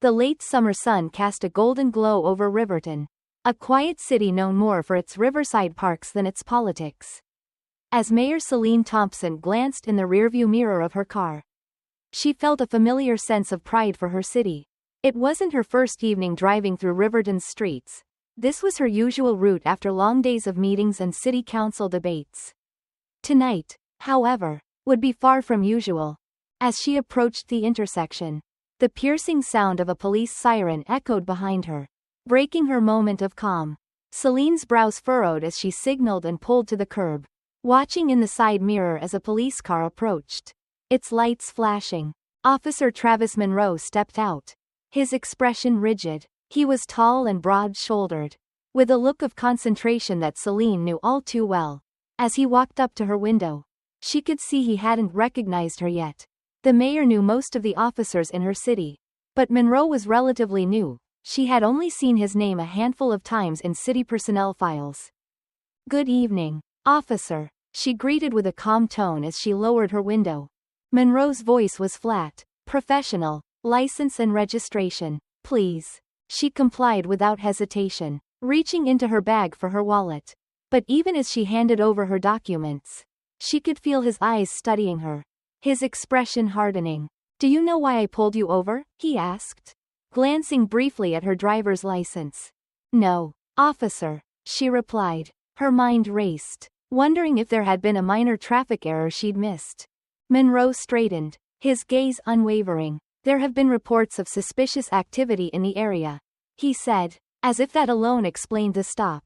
The late summer sun cast a golden glow over Riverton, a quiet city known more for its riverside parks than its politics. As Mayor Celine Thompson glanced in the rearview mirror of her car, she felt a familiar sense of pride for her city. It wasn't her first evening driving through Riverton's streets. This was her usual route after long days of meetings and city council debates. Tonight, however, would be far from usual. As she approached the intersection, the piercing sound of a police siren echoed behind her, breaking her moment of calm. Celine's brows furrowed as she signaled and pulled to the curb, watching in the side mirror as a police car approached, its lights flashing. Officer Travis Monroe stepped out, his expression rigid. He was tall and broad-shouldered, with a look of concentration that Celine knew all too well. As he walked up to her window, she could see he hadn't recognized her yet. The mayor knew most of the officers in her city, but Monroe was relatively new. She had only seen his name a handful of times in city personnel files. "Good evening, officer," she greeted with a calm tone as she lowered her window. Monroe's voice was flat, professional. "License and registration, please." She complied without hesitation, reaching into her bag for her wallet. But even as she handed over her documents, she could feel his eyes studying her, his expression hardening. "Do you know why I pulled you over?" he asked, glancing briefly at her driver's license. "No, officer," she replied. Her mind raced, wondering if there had been a minor traffic error she'd missed. Monroe straightened, his gaze unwavering. "There have been reports of suspicious activity in the area," he said, as if that alone explained the stop.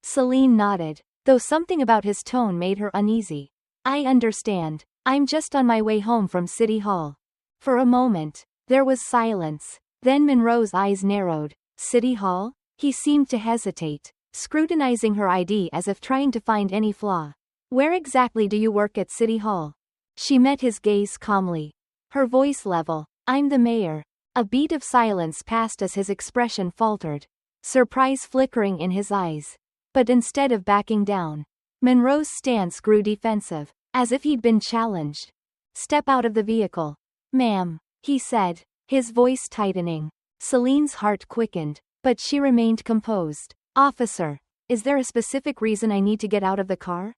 Celine nodded, though something about his tone made her uneasy. "I understand. I'm just on my way home from City Hall." For a moment, there was silence. Then Monroe's eyes narrowed. "City Hall?" He seemed to hesitate, scrutinizing her ID as if trying to find any flaw. "Where exactly do you work at City Hall?" She met his gaze calmly, her voice level. "I'm the mayor." A beat of silence passed as his expression faltered, surprise flickering in his eyes. But instead of backing down, Monroe's stance grew defensive, as if he'd been challenged. "Step out of the vehicle, ma'am," he said, his voice tightening. Celine's heart quickened, but she remained composed. "Officer, is there a specific reason I need to get out of the car?"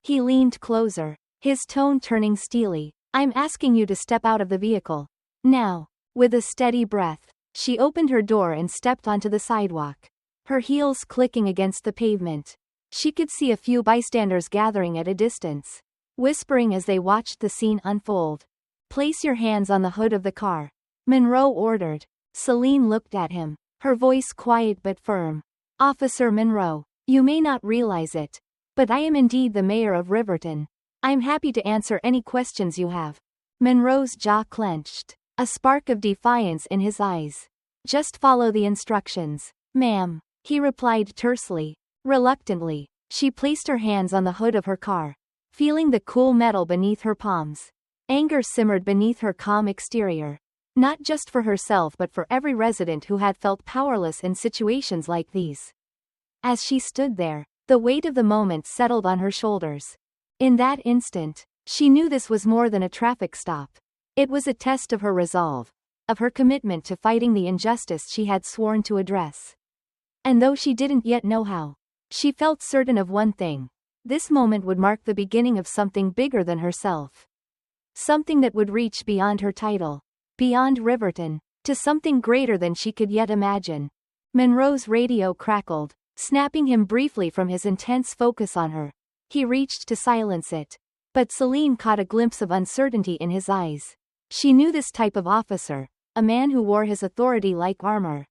He leaned closer, his tone turning steely. "I'm asking you to step out of the vehicle. Now." With a steady breath, she opened her door and stepped onto the sidewalk, her heels clicking against the pavement. She could see a few bystanders gathering at a distance, whispering as they watched the scene unfold. "Place your hands on the hood of the car," Monroe ordered. Celine looked at him, her voice quiet but firm. "Officer Monroe, you may not realize it, but I am indeed the mayor of Riverton. I'm happy to answer any questions you have." Monroe's jaw clenched, a spark of defiance in his eyes. "Just follow the instructions, ma'am," he replied tersely. Reluctantly, she placed her hands on the hood of her car, feeling the cool metal beneath her palms. Anger simmered beneath her calm exterior, not just for herself but for every resident who had felt powerless in situations like these. As she stood there, the weight of the moment settled on her shoulders. In that instant, she knew this was more than a traffic stop. It was a test of her resolve, of her commitment to fighting the injustice she had sworn to address. And though she didn't yet know how, she felt certain of one thing. This moment would mark the beginning of something bigger than herself. Something that would reach beyond her title, beyond Riverton, to something greater than she could yet imagine. Monroe's radio crackled, snapping him briefly from his intense focus on her. He reached to silence it, but Celine caught a glimpse of uncertainty in his eyes. She knew this type of officer, a man who wore his authority like armor,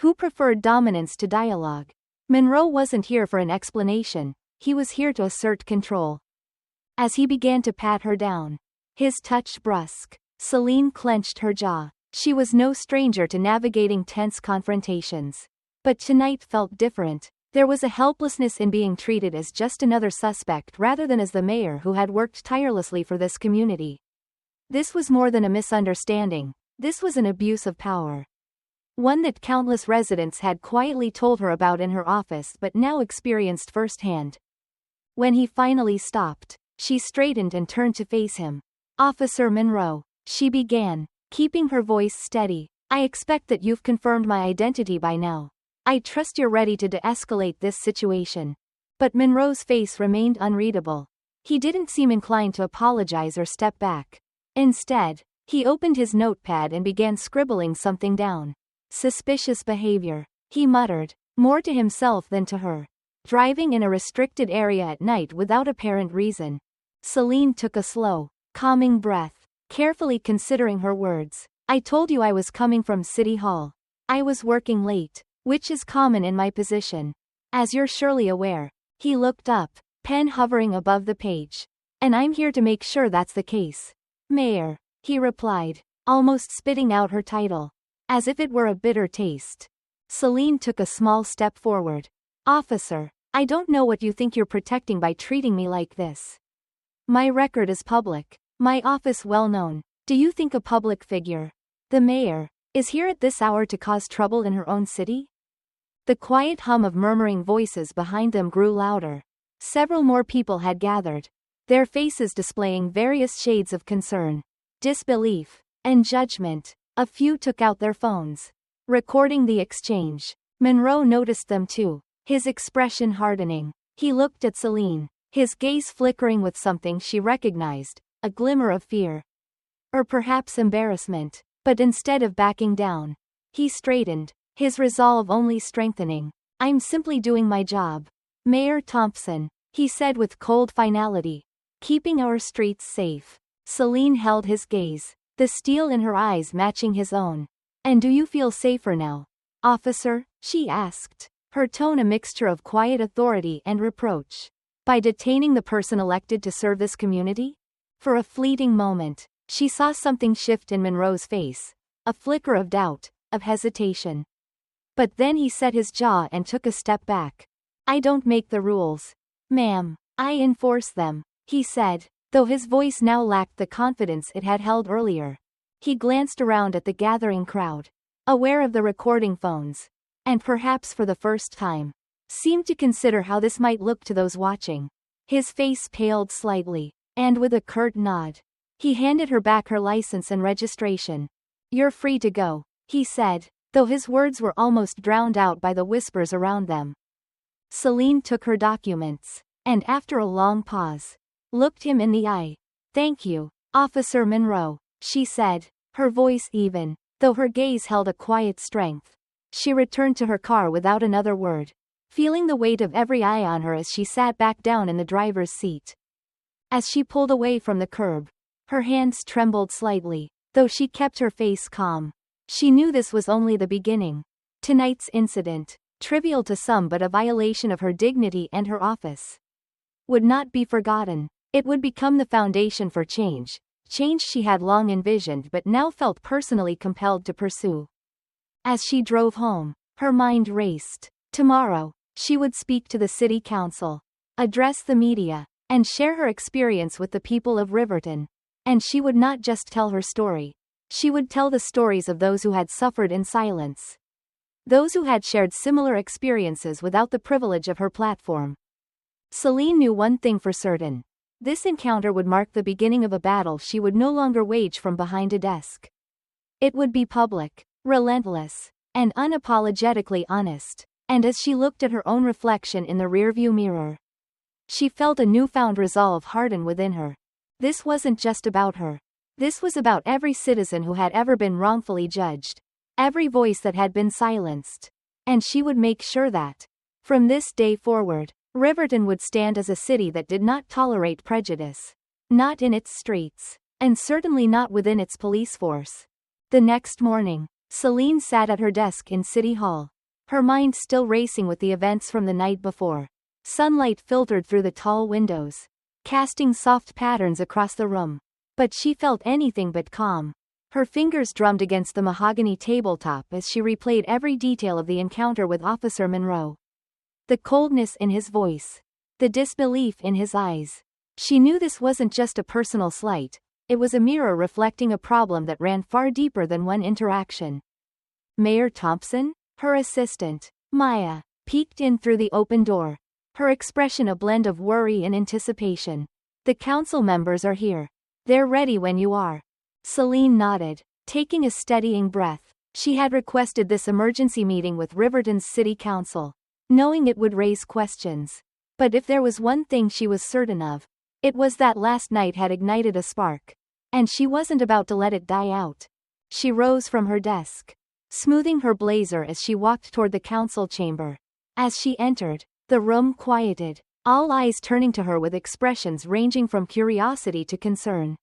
who preferred dominance to dialogue. Monroe wasn't here for an explanation, he was here to assert control. As he began to pat her down, his touch brusque, Celine clenched her jaw. She was no stranger to navigating tense confrontations. But tonight felt different. There was a helplessness in being treated as just another suspect rather than as the mayor who had worked tirelessly for this community. This was more than a misunderstanding, this was an abuse of power. One that countless residents had quietly told her about in her office but now experienced firsthand. When he finally stopped, she straightened and turned to face him. "Officer Monroe," she began, keeping her voice steady, I expect that you've confirmed my identity by now. I trust you're ready to de-escalate this situation. But Monroe's face remained unreadable. He didn't seem inclined to apologize or step back. Instead, he opened his notepad and began scribbling something down. Suspicious behavior, he muttered, more to himself than to her. Driving in a restricted area at night without apparent reason. Celine took a slow, calming breath, carefully considering her words. I told you I was coming from City Hall. I was working late, which is common in my position. As you're surely aware. He looked up, pen hovering above the page. And I'm here to make sure that's the case. Mayor, he replied, almost spitting out her title. As if it were a bitter taste. Celine took a small step forward. Officer, I don't know what you think you're protecting by treating me like this. My record is public. My office well known. Do you think a public figure, the mayor, is here at this hour to cause trouble in her own city? The quiet hum of murmuring voices behind them grew louder. Several more people had gathered, their faces displaying various shades of concern, disbelief, and judgment. A few took out their phones, recording the exchange. Monroe noticed them too, his expression hardening. He looked at Celine, his gaze flickering with something she recognized, a glimmer of fear. Or perhaps embarrassment. But instead of backing down, he straightened, his resolve only strengthening. I'm simply doing my job. Mayor Thompson, he said with cold finality. Keeping our streets safe. Celine held his gaze, the steel in her eyes matching his own. And do you feel safer now, officer? She asked, her tone a mixture of quiet authority and reproach. By detaining the person elected to serve this community? For a fleeting moment, she saw something shift in Monroe's face, a flicker of doubt, of hesitation. But then he set his jaw and took a step back. I don't make the rules. Ma'am, I enforce them, he said, though his voice now lacked the confidence it had held earlier. He glanced around at the gathering crowd, aware of the recording phones, and perhaps for the first time, seemed to consider how this might look to those watching. His face paled slightly, and with a curt nod, he handed her back her license and registration. You're free to go, he said, though his words were almost drowned out by the whispers around them. Celine took her documents, and after a long pause, looked him in the eye. Thank you, Officer Monroe, she said, her voice even, though her gaze held a quiet strength. She returned to her car without another word, feeling the weight of every eye on her as she sat back down in the driver's seat. As she pulled away from the curb, her hands trembled slightly, though she kept her face calm. She knew this was only the beginning. Tonight's incident, trivial to some but a violation of her dignity and her office, would not be forgotten. It would become the foundation for change, change she had long envisioned but now felt personally compelled to pursue. As she drove home, her mind raced. Tomorrow, she would speak to the city council, address the media, and share her experience with the people of Riverton. And she would not just tell her story. She would tell the stories of those who had suffered in silence. Those who had shared similar experiences without the privilege of her platform. Celine knew one thing for certain. This encounter would mark the beginning of a battle she would no longer wage from behind a desk. It would be public, relentless, and unapologetically honest. And as she looked at her own reflection in the rearview mirror, she felt a newfound resolve harden within her. This wasn't just about her. This was about every citizen who had ever been wrongfully judged, every voice that had been silenced. And she would make sure that, from this day forward, Riverton would stand as a city that did not tolerate prejudice. Not in its streets, and certainly not within its police force. The next morning, Celine sat at her desk in City Hall, her mind still racing with the events from the night before. Sunlight filtered through the tall windows, casting soft patterns across the room. But she felt anything but calm. Her fingers drummed against the mahogany tabletop as she replayed every detail of the encounter with Officer Monroe. The coldness in his voice, the disbelief in his eyes. She knew this wasn't just a personal slight, it was a mirror reflecting a problem that ran far deeper than one interaction. Mayor Thompson, her assistant, Maya, peeked in through the open door, her expression a blend of worry and anticipation. The council members are here. They're ready when you are. Celine nodded, taking a steadying breath. She had requested this emergency meeting with Riverton's city council, knowing it would raise questions. But if there was one thing she was certain of, it was that last night had ignited a spark. And she wasn't about to let it die out. She rose from her desk, smoothing her blazer as she walked toward the council chamber. As she entered, the room quieted, all eyes turning to her with expressions ranging from curiosity to concern.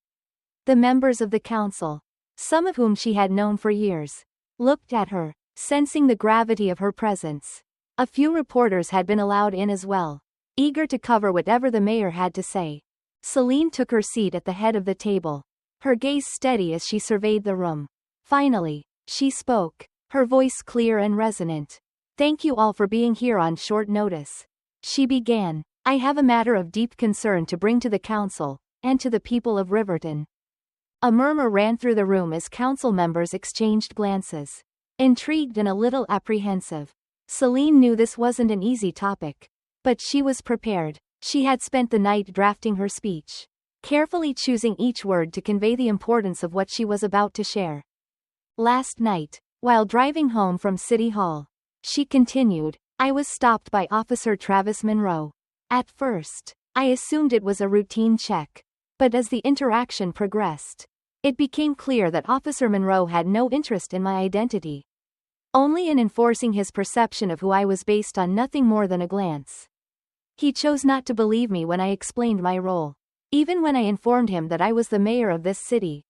The members of the council, some of whom she had known for years, looked at her, sensing the gravity of her presence. A few reporters had been allowed in as well, eager to cover whatever the mayor had to say. Celine took her seat at the head of the table, her gaze steady as she surveyed the room. Finally, she spoke, her voice clear and resonant. "Thank you all for being here on short notice," she began. "I have a matter of deep concern to bring to the council, and to the people of Riverton." A murmur ran through the room as council members exchanged glances, intrigued and a little apprehensive. Celine knew this wasn't an easy topic, but she was prepared. She had spent the night drafting her speech, carefully choosing each word to convey the importance of what she was about to share. "Last night, while driving home from City Hall," she continued, "I was stopped by Officer Travis Monroe. At first, I assumed it was a routine check, but as the interaction progressed, it became clear that Officer Monroe had no interest in my identity. Only in enforcing his perception of who I was based on nothing more than a glance. He chose not to believe me when I explained my role, even when I informed him that I was the mayor of this city."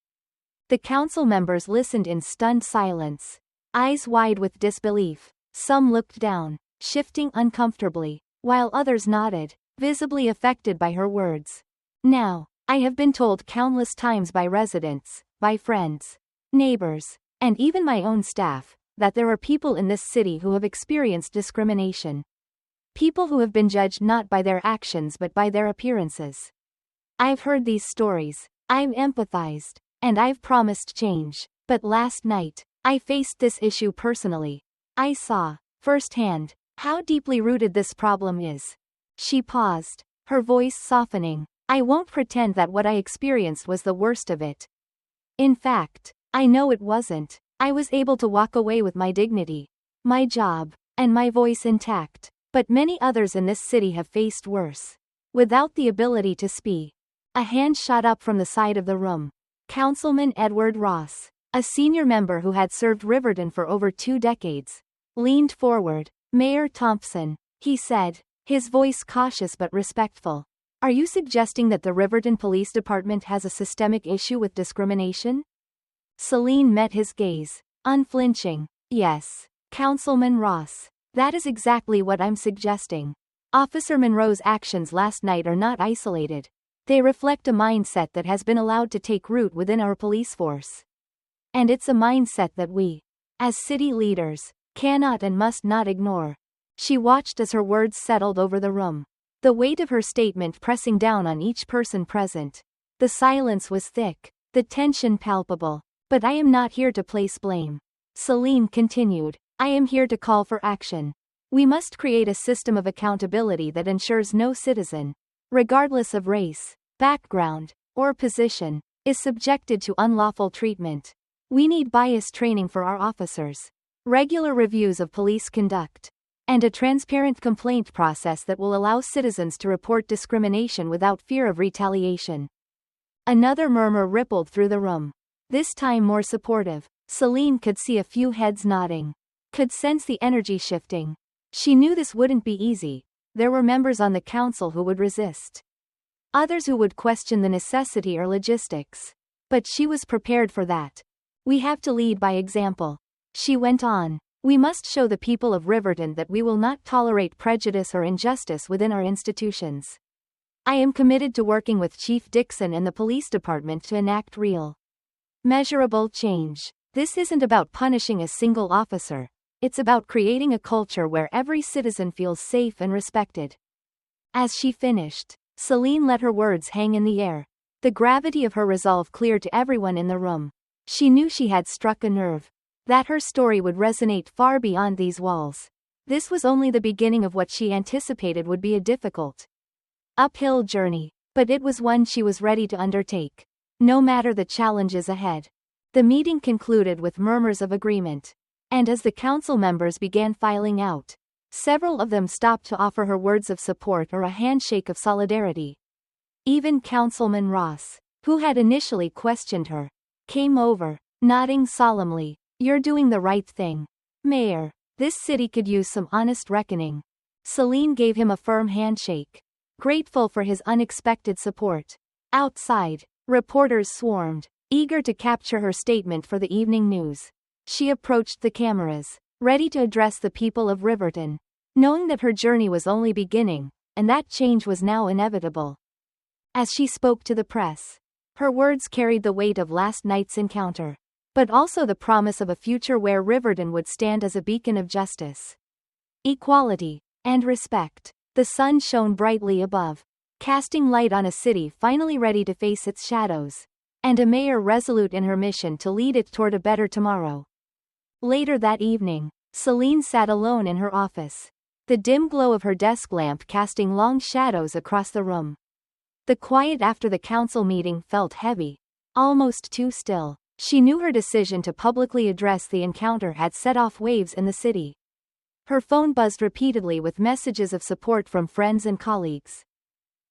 The council members listened in stunned silence, eyes wide with disbelief. Some looked down, shifting uncomfortably, while others nodded, visibly affected by her words. "Now, I have been told countless times by residents, by friends, neighbors, and even my own staff, that there are people in this city who have experienced discrimination. People who have been judged not by their actions but by their appearances. I've heard these stories, I've empathized, and I've promised change. But last night, I faced this issue personally. I saw, firsthand, how deeply rooted this problem is." She paused, her voice softening. "I won't pretend that what I experienced was the worst of it. In fact, I know it wasn't. I was able to walk away with my dignity, my job, and my voice intact. But many others in this city have faced worse, without the ability to speak." A hand shot up from the side of the room. Councilman Edward Ross, a senior member who had served Riverton for over 2 decades, leaned forward. "Mayor Thompson," he said, his voice cautious but respectful, "are you suggesting that the Riverton Police Department has a systemic issue with discrimination?" Celine met his gaze, unflinching. "Yes, Councilman Ross, that is exactly what I'm suggesting. Officer Monroe's actions last night are not isolated. They reflect a mindset that has been allowed to take root within our police force. And it's a mindset that we, as city leaders, cannot and must not ignore." She watched as her words settled over the room, the weight of her statement pressing down on each person present. The silence was thick, the tension palpable. "But I am not here to place blame," Celine continued. "I am here to call for action. We must create a system of accountability that ensures no citizen, regardless of race, background, or position, is subjected to unlawful treatment. We need bias training for our officers, regular reviews of police conduct, and a transparent complaint process that will allow citizens to report discrimination without fear of retaliation." Another murmur rippled through the room, this time more supportive. Celine could see a few heads nodding, could sense the energy shifting. She knew this wouldn't be easy. There were members on the council who would resist, others who would question the necessity or logistics. But she was prepared for that. "We have to lead by example," she went on. "We must show the people of Riverton that we will not tolerate prejudice or injustice within our institutions. I am committed to working with Chief Dixon and the police department to enact real, measurable change. This isn't about punishing a single officer. It's about creating a culture where every citizen feels safe and respected." As she finished, Celine let her words hang in the air, the gravity of her resolve clear to everyone in the room. She knew she had struck a nerve, that her story would resonate far beyond these walls. This was only the beginning of what she anticipated would be a difficult, uphill journey, but it was one she was ready to undertake, no matter the challenges ahead. The meeting concluded with murmurs of agreement. And as the council members began filing out, several of them stopped to offer her words of support or a handshake of solidarity. Even Councilman Ross, who had initially questioned her, came over, nodding solemnly. "You're doing the right thing, Mayor. This city could use some honest reckoning." Celine gave him a firm handshake, grateful for his unexpected support. Outside, reporters swarmed, eager to capture her statement for the evening news. She approached the cameras, ready to address the people of Riverton, knowing that her journey was only beginning, and that change was now inevitable. As she spoke to the press, her words carried the weight of last night's encounter, but also the promise of a future where Riverton would stand as a beacon of justice, equality, and respect. The sun shone brightly above, casting light on a city finally ready to face its shadows, and a mayor resolute in her mission to lead it toward a better tomorrow. Later that evening, Celine sat alone in her office, the dim glow of her desk lamp casting long shadows across the room. The quiet after the council meeting felt heavy, almost too still. She knew her decision to publicly address the encounter had set off waves in the city. Her phone buzzed repeatedly with messages of support from friends and colleagues,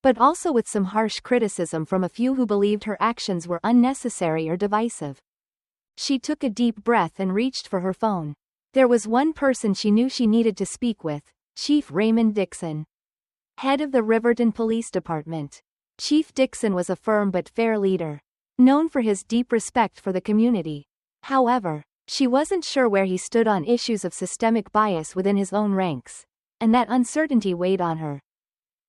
but also with some harsh criticism from a few who believed her actions were unnecessary or divisive. She took a deep breath and reached for her phone. There was one person she knew she needed to speak with, Chief Raymond Dixon, head of the Riverton Police Department. Chief Dixon was a firm but fair leader, known for his deep respect for the community. However, she wasn't sure where he stood on issues of systemic bias within his own ranks, and that uncertainty weighed on her.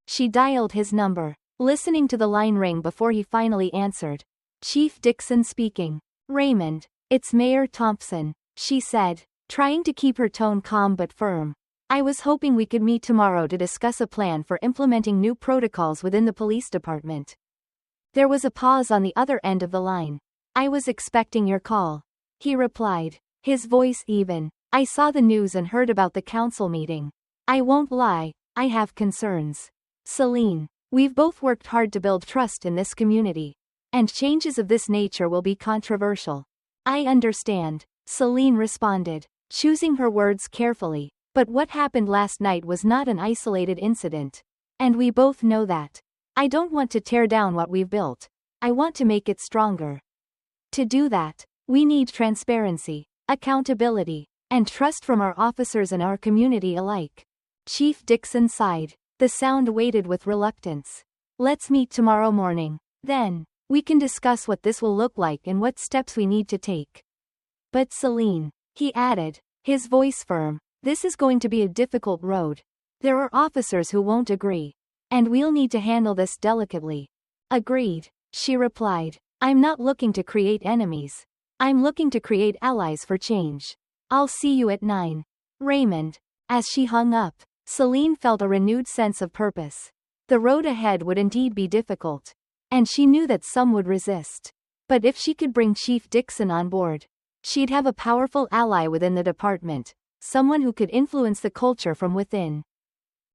She dialed his number, listening to the line ring before he finally answered. "Chief Dixon speaking. Raymond, it's Mayor Thompson," she said, trying to keep her tone calm but firm. "I was hoping we could meet tomorrow to discuss a plan for implementing new protocols within the police department." There was a pause on the other end of the line. "I was expecting your call," he replied, his voice even. "I saw the news and heard about the council meeting. I won't lie, I have concerns. Celine, we've both worked hard to build trust in this community, and changes of this nature will be controversial." "I understand," Celine responded, choosing her words carefully. "But what happened last night was not an isolated incident. And we both know that. I don't want to tear down what we've built. I want to make it stronger. To do that, we need transparency, accountability, and trust from our officers and our community alike." Chief Dixon sighed. The sound weighted with reluctance. "Let's meet tomorrow morning. Then, we can discuss what this will look like and what steps we need to take." "But Celine," he added, his voice firm, "this is going to be a difficult road. There are officers who won't agree. And we'll need to handle this delicately." "Agreed," she replied. "I'm not looking to create enemies. I'm looking to create allies for change. I'll see you at 9. Raymond." As she hung up, Celine felt a renewed sense of purpose. The road ahead would indeed be difficult, and she knew that some would resist. But if she could bring Chief Dixon on board, she'd have a powerful ally within the department, someone who could influence the culture from within.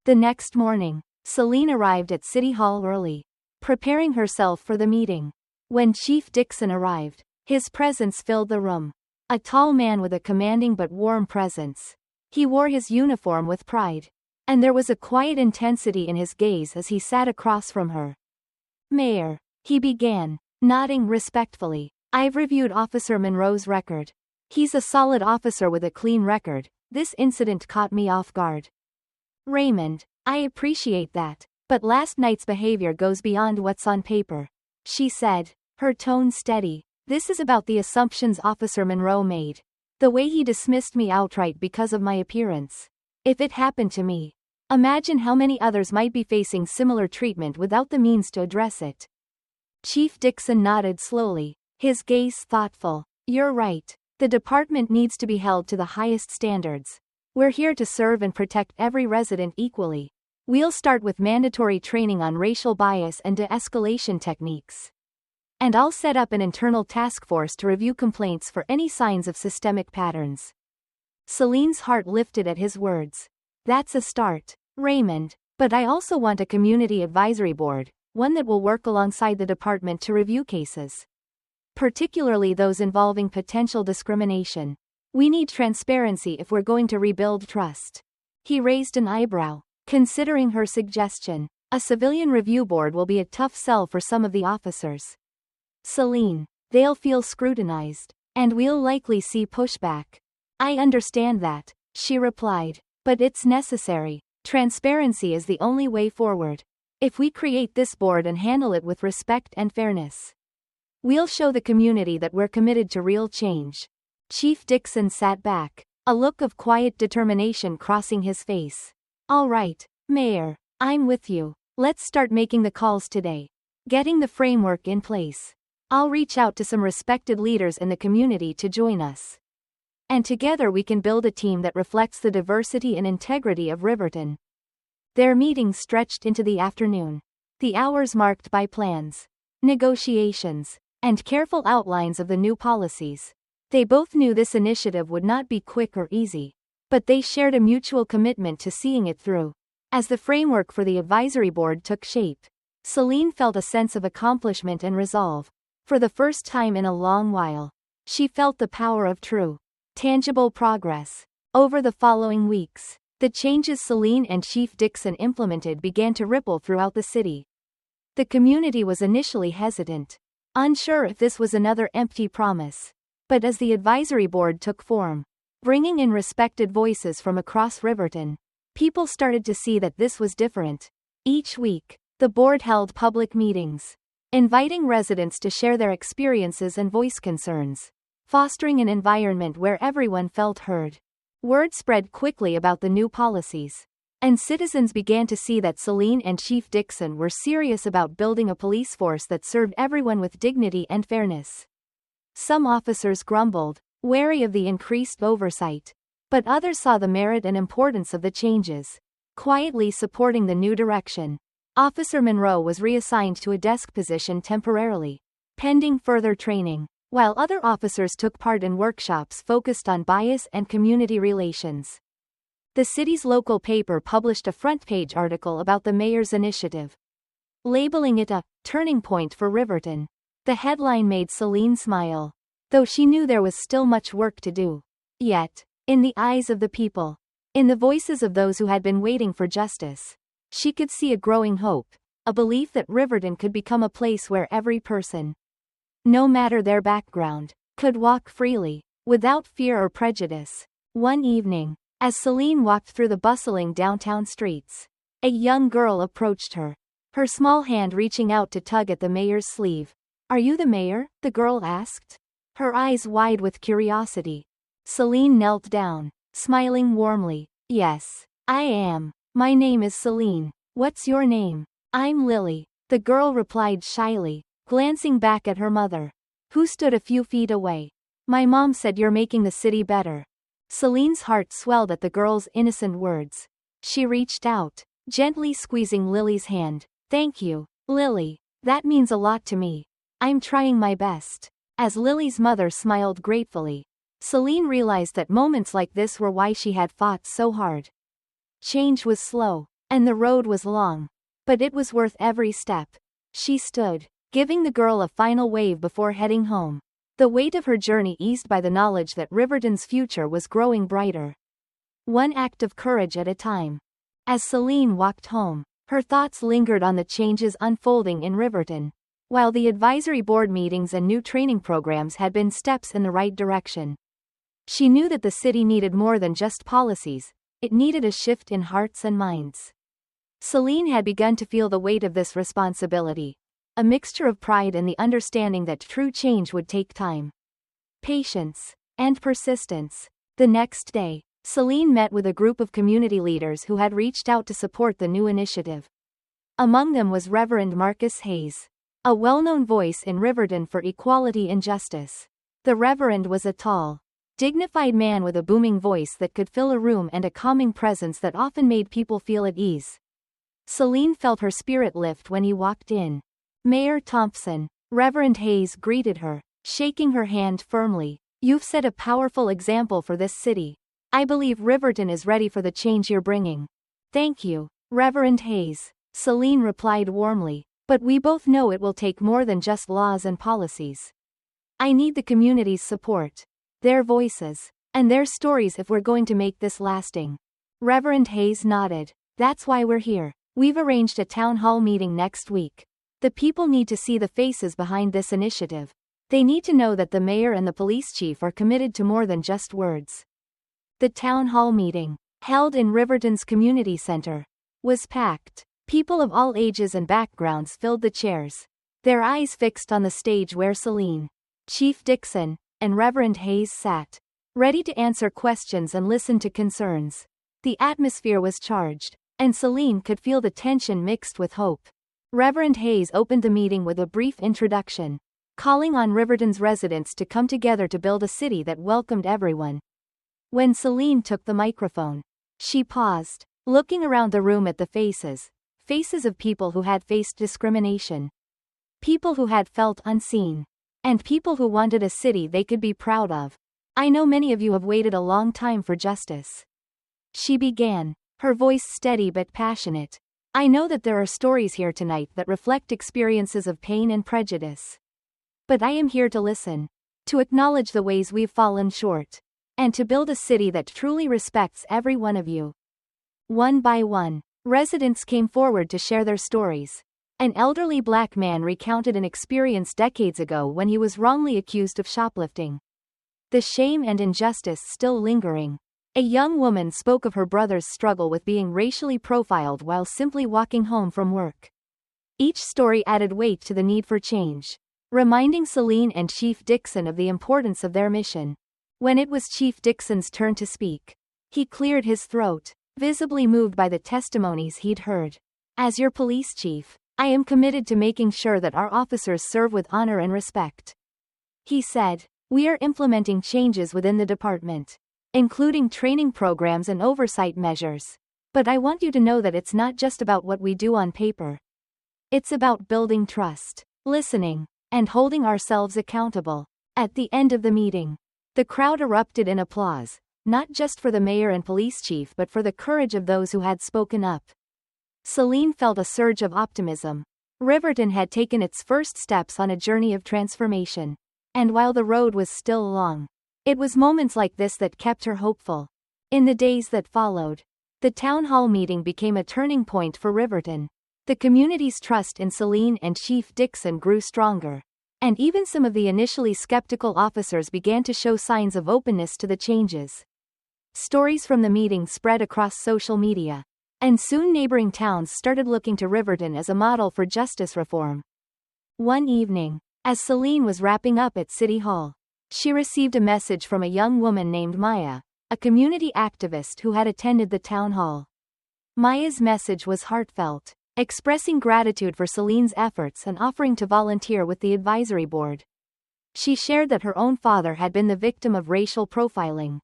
The next morning, Celine arrived at City Hall early, preparing herself for the meeting. When Chief Dixon arrived, his presence filled the room. A tall man with a commanding but warm presence. He wore his uniform with pride, and there was a quiet intensity in his gaze as he sat across from her. "Mayor," he began, nodding respectfully, "I've reviewed Officer Monroe's record. He's a solid officer with a clean record. This incident caught me off guard." "Raymond, I appreciate that, but last night's behavior goes beyond what's on paper," she said, her tone steady. "This is about the assumptions Officer Monroe made. The way he dismissed me outright because of my appearance. If it happened to me, imagine how many others might be facing similar treatment without the means to address it." Chief Dixon nodded slowly, his gaze thoughtful. "You're right. The department needs to be held to the highest standards. We're here to serve and protect every resident equally. We'll start with mandatory training on racial bias and de-escalation techniques. And I'll set up an internal task force to review complaints for any signs of systemic patterns." Celine's heart lifted at his words. "That's a start, Raymond, but I also want a community advisory board, one that will work alongside the department to review cases. particularly those involving potential discrimination. We need transparency if we're going to rebuild trust. He raised an eyebrow, considering her suggestion. A civilian review board will be a tough sell for some of the officers. Celine, they'll feel scrutinized, and we'll likely see pushback. I understand that, she replied, but it's necessary. Transparency is the only way forward. If we create this board and handle it with respect and fairness, we'll show the community that we're committed to real change. Chief Dixon sat back, a look of quiet determination crossing his face. All right, Mayor, I'm with you. Let's start making the calls today. Getting the framework in place. I'll reach out to some respected leaders in the community to join us. And together we can build a team that reflects the diversity and integrity of Riverton. Their meeting stretched into the afternoon. The hours marked by plans, negotiations, and careful outlines of the new policies. They both knew this initiative would not be quick or easy, but they shared a mutual commitment to seeing it through. As the framework for the advisory board took shape, Celine felt a sense of accomplishment and resolve. For the first time in a long while, she felt the power of true, tangible progress. Over the following weeks, the changes Celine and Chief Dixon implemented began to ripple throughout the city. The community was initially hesitant, unsure if this was another empty promise. But as the advisory board took form, bringing in respected voices from across Riverton, people started to see that this was different. Each week, the board held public meetings, inviting residents to share their experiences and voice concerns, fostering an environment where everyone felt heard. Word spread quickly about the new policies, and citizens began to see that Celine and Chief Dixon were serious about building a police force that served everyone with dignity and fairness. Some officers grumbled, wary of the increased oversight, but others saw the merit and importance of the changes, quietly supporting the new direction. Officer Monroe was reassigned to a desk position temporarily, pending further training, while other officers took part in workshops focused on bias and community relations. The city's local paper published a front-page article about the mayor's initiative, labeling it a turning point for Riverton. The headline made Celine smile, though she knew there was still much work to do. Yet, in the eyes of the people, in the voices of those who had been waiting for justice, she could see a growing hope, a belief that Riverton could become a place where every person, no matter their background, could walk freely, without fear or prejudice. One evening, as Celine walked through the bustling downtown streets, a young girl approached her, her small hand reaching out to tug at the mayor's sleeve. Are you the mayor? The girl asked, her eyes wide with curiosity. Celine knelt down, smiling warmly. Yes, I am. My name is Celine. What's your name? I'm Lily, the girl replied shyly, glancing back at her mother, who stood a few feet away. My mom said you're making the city better. Celine's heart swelled at the girl's innocent words. She reached out, gently squeezing Lily's hand. Thank you, Lily. That means a lot to me. I'm trying my best. As Lily's mother smiled gratefully, Celine realized that moments like this were why she had fought so hard. Change was slow, and the road was long, but it was worth every step. She stood, giving the girl a final wave before heading home, the weight of her journey eased by the knowledge that Riverton's future was growing brighter. One act of courage at a time. As Celine walked home, her thoughts lingered on the changes unfolding in Riverton. While the advisory board meetings and new training programs had been steps in the right direction, she knew that the city needed more than just policies, it needed a shift in hearts and minds. Celine had begun to feel the weight of this responsibility, a mixture of pride and the understanding that true change would take time, patience, and persistence. The next day, Celine met with a group of community leaders who had reached out to support the new initiative. Among them was Reverend Marcus Hayes, a well-known voice in Riverton for equality and justice. The Reverend was a tall, dignified man with a booming voice that could fill a room and a calming presence that often made people feel at ease. Celine felt her spirit lift when he walked in. Mayor Thompson, Reverend Hayes greeted her, shaking her hand firmly. You've set a powerful example for this city. I believe Riverton is ready for the change you're bringing. Thank you, Reverend Hayes, Celine replied warmly. But we both know it will take more than just laws and policies. I need the community's support. Their voices. And their stories if we're going to make this lasting. Reverend Hayes nodded. That's why we're here. We've arranged a town hall meeting next week. The people need to see the faces behind this initiative. They need to know that the mayor and the police chief are committed to more than just words. The town hall meeting, held in Riverton's community center, was packed. People of all ages and backgrounds filled the chairs, their eyes fixed on the stage where Celine, Chief Dixon, and Reverend Hayes sat, ready to answer questions and listen to concerns. The atmosphere was charged, and Celine could feel the tension mixed with hope. Reverend Hayes opened the meeting with a brief introduction, calling on Riverton's residents to come together to build a city that welcomed everyone. When Celine took the microphone, she paused, looking around the room at the faces of people who had faced discrimination, people who had felt unseen, and people who wanted a city they could be proud of. I know many of you have waited a long time for justice. She began, her voice steady but passionate. I know that there are stories here tonight that reflect experiences of pain and prejudice. But I am here to listen, to acknowledge the ways we've fallen short, and to build a city that truly respects every one of you. One by one, residents came forward to share their stories. An elderly black man recounted an experience decades ago when he was wrongly accused of shoplifting. The shame and injustice still lingering. A young woman spoke of her brother's struggle with being racially profiled while simply walking home from work. Each story added weight to the need for change, reminding Celine and Chief Dixon of the importance of their mission. When it was Chief Dixon's turn to speak, he cleared his throat, visibly moved by the testimonies he'd heard. As your police chief, I am committed to making sure that our officers serve with honor and respect. He said, we are implementing changes within the department, including training programs and oversight measures. But I want you to know that it's not just about what we do on paper. It's about building trust, listening, and holding ourselves accountable. At the end of the meeting, the crowd erupted in applause, not just for the mayor and police chief but for the courage of those who had spoken up. Celine felt a surge of optimism. Riverton had taken its first steps on a journey of transformation. And while the road was still long, it was moments like this that kept her hopeful. In the days that followed, the town hall meeting became a turning point for Riverton. The community's trust in Celine and Chief Dixon grew stronger. And even some of the initially skeptical officers began to show signs of openness to the changes. Stories from the meeting spread across social media, and soon neighboring towns started looking to Riverton as a model for justice reform. One evening, as Celine was wrapping up at City Hall, she received a message from a young woman named Maya, a community activist who had attended the town hall. Maya's message was heartfelt, expressing gratitude for Celine's efforts and offering to volunteer with the advisory board. She shared that her own father had been the victim of racial profiling,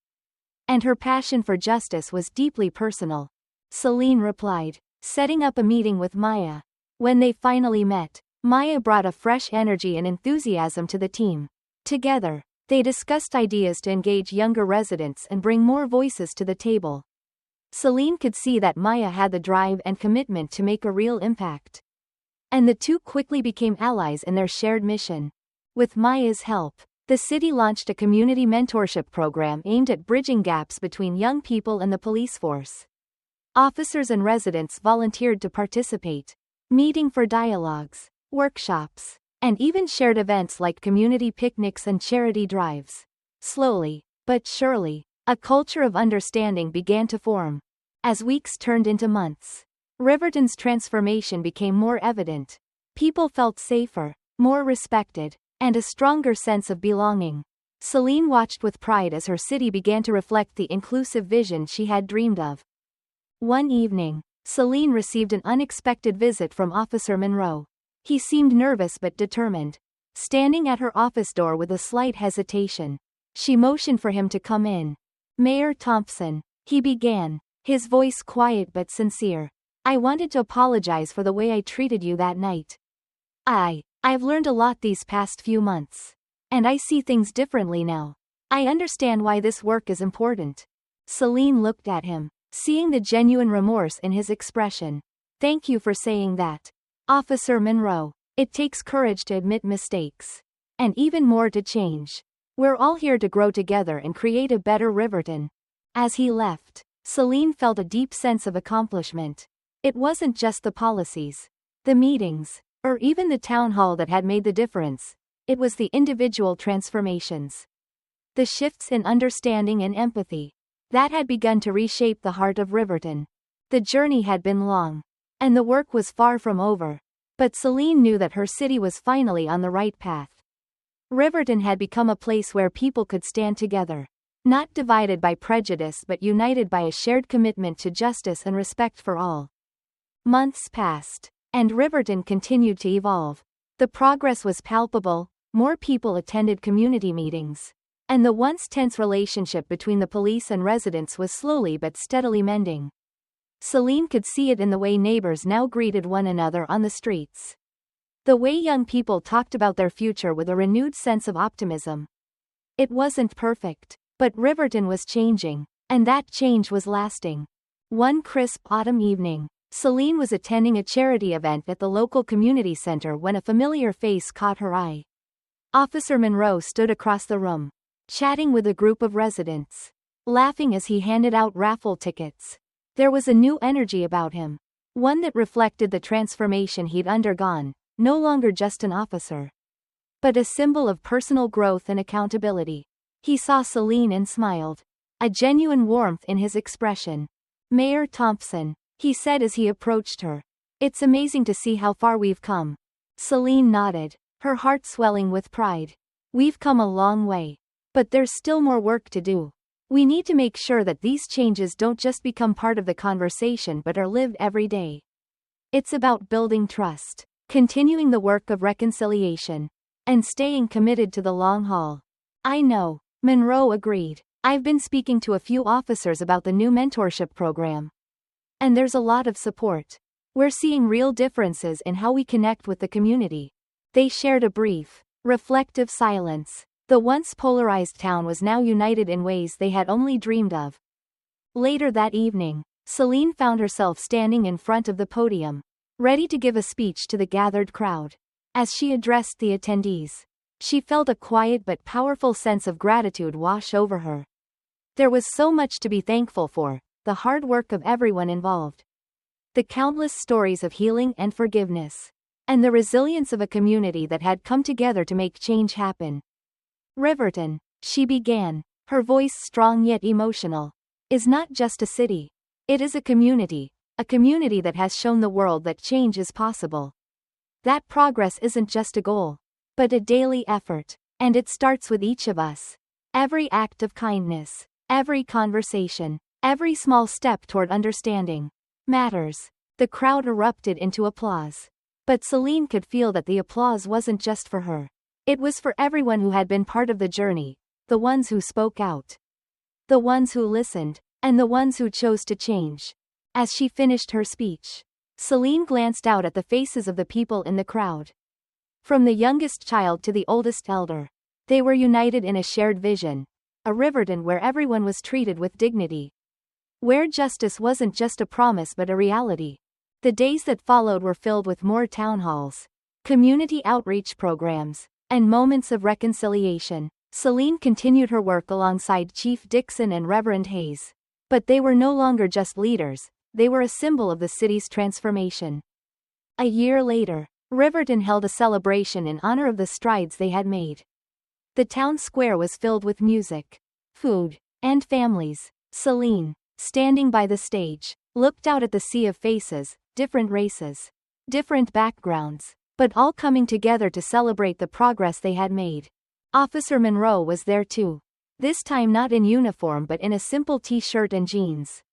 and her passion for justice was deeply personal. Celine replied, setting up a meeting with Maya. When they finally met, Maya brought a fresh energy and enthusiasm to the team. Together, they discussed ideas to engage younger residents and bring more voices to the table. Celine could see that Maya had the drive and commitment to make a real impact. And the two quickly became allies in their shared mission. With Maya's help, the city launched a community mentorship program aimed at bridging gaps between young people and the police force. Officers and residents volunteered to participate, meeting for dialogues, workshops, and even shared events like community picnics and charity drives. Slowly, but surely, a culture of understanding began to form. As weeks turned into months, Riverton's transformation became more evident. People felt safer, more respected, and a stronger sense of belonging. Celine watched with pride as her city began to reflect the inclusive vision she had dreamed of. One evening, Celine received an unexpected visit from Officer Monroe. He seemed nervous but determined. Standing at her office door with a slight hesitation, she motioned for him to come in. Mayor Thompson, he began, his voice quiet but sincere. I wanted to apologize for the way I treated you that night. I've learned a lot these past few months. And I see things differently now. I understand why this work is important. Celine looked at him, seeing the genuine remorse in his expression. Thank you for saying that, Officer Monroe. It takes courage to admit mistakes. and even more to change. We're all here to grow together and create a better Riverton. As he left, Celine felt a deep sense of accomplishment. It wasn't just the policies, the meetings, or even the town hall that had made the difference. It was the individual transformations. The shifts in understanding and empathy that had begun to reshape the heart of Riverton. The journey had been long, and the work was far from over. But Celine knew that her city was finally on the right path. Riverton had become a place where people could stand together, not divided by prejudice but united by a shared commitment to justice and respect for all. Months passed, and Riverton continued to evolve. The progress was palpable, more people attended community meetings, and the once tense relationship between the police and residents was slowly but steadily mending. Celine could see it in the way neighbors now greeted one another on the streets. The way young people talked about their future with a renewed sense of optimism. It wasn't perfect, but Riverton was changing, and that change was lasting. One crisp autumn evening, Celine was attending a charity event at the local community center when a familiar face caught her eye. Officer Monroe stood across the room, chatting with a group of residents, laughing as he handed out raffle tickets. There was a new energy about him, one that reflected the transformation he'd undergone, no longer just an officer, but a symbol of personal growth and accountability. He saw Celine and smiled, a genuine warmth in his expression. "Mayor Thompson," he said as he approached her. "It's amazing to see how far we've come." Celine nodded, her heart swelling with pride. "We've come a long way. But there's still more work to do. We need to make sure that these changes don't just become part of the conversation but are lived every day. It's about building trust, continuing the work of reconciliation, and staying committed to the long haul." "I know," Monroe agreed. "I've been speaking to a few officers about the new mentorship program. And there's a lot of support. We're seeing real differences in how we connect with the community." They shared a brief, reflective silence. The once polarized town was now united in ways they had only dreamed of. Later that evening, Celine found herself standing in front of the podium, ready to give a speech to the gathered crowd. As she addressed the attendees, she felt a quiet but powerful sense of gratitude wash over her. There was so much to be thankful for, the hard work of everyone involved, the countless stories of healing and forgiveness, and the resilience of a community that had come together to make change happen. "Riverton," she began, her voice strong yet emotional, "is not just a city. It is a community that has shown the world that change is possible. That progress isn't just a goal, but a daily effort, and it starts with each of us. Every act of kindness, every conversation, every small step toward understanding matters." The crowd erupted into applause. But Celine could feel that the applause wasn't just for her. It was for everyone who had been part of the journey, the ones who spoke out, the ones who listened, and the ones who chose to change. As she finished her speech, Celine glanced out at the faces of the people in the crowd. From the youngest child to the oldest elder, they were united in a shared vision, a Riverton where everyone was treated with dignity, where justice wasn't just a promise but a reality. The days that followed were filled with more town halls, community outreach programs, and moments of reconciliation. Celine continued her work alongside Chief Dixon and Reverend Hayes. But they were no longer just leaders, they were a symbol of the city's transformation. A year later, Riverton held a celebration in honor of the strides they had made. The town square was filled with music, food, and families. Celine, standing by the stage, looked out at the sea of faces, different races, different backgrounds, but all coming together to celebrate the progress they had made. Officer Monroe was there too. This time not in uniform but in a simple t-shirt and jeans.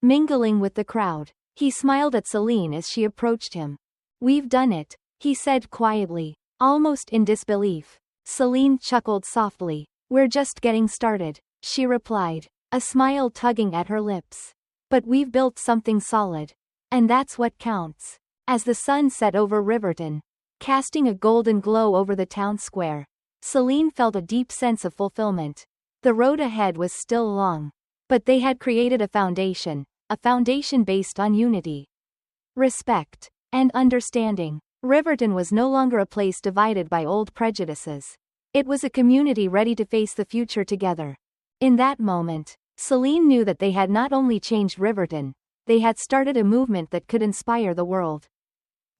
Mingling with the crowd, he smiled at Celine as she approached him. "We've done it," he said quietly, almost in disbelief. Celine chuckled softly. "We're just getting started," she replied, a smile tugging at her lips. "But we've built something solid. And that's what counts." As the sun set over Riverton, casting a golden glow over the town square, Celine felt a deep sense of fulfillment. The road ahead was still long, but they had created a foundation based on unity, respect, and understanding. Riverton was no longer a place divided by old prejudices. It was a community ready to face the future together. In that moment, Celine knew that they had not only changed Riverton, they had started a movement that could inspire the world.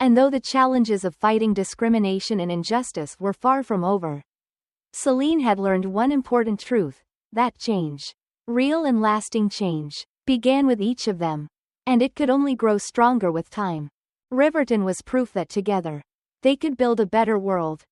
And though the challenges of fighting discrimination and injustice were far from over, Celine had learned one important truth, that change, real and lasting change, began with each of them. And it could only grow stronger with time. Riverton was proof that together, they could build a better world.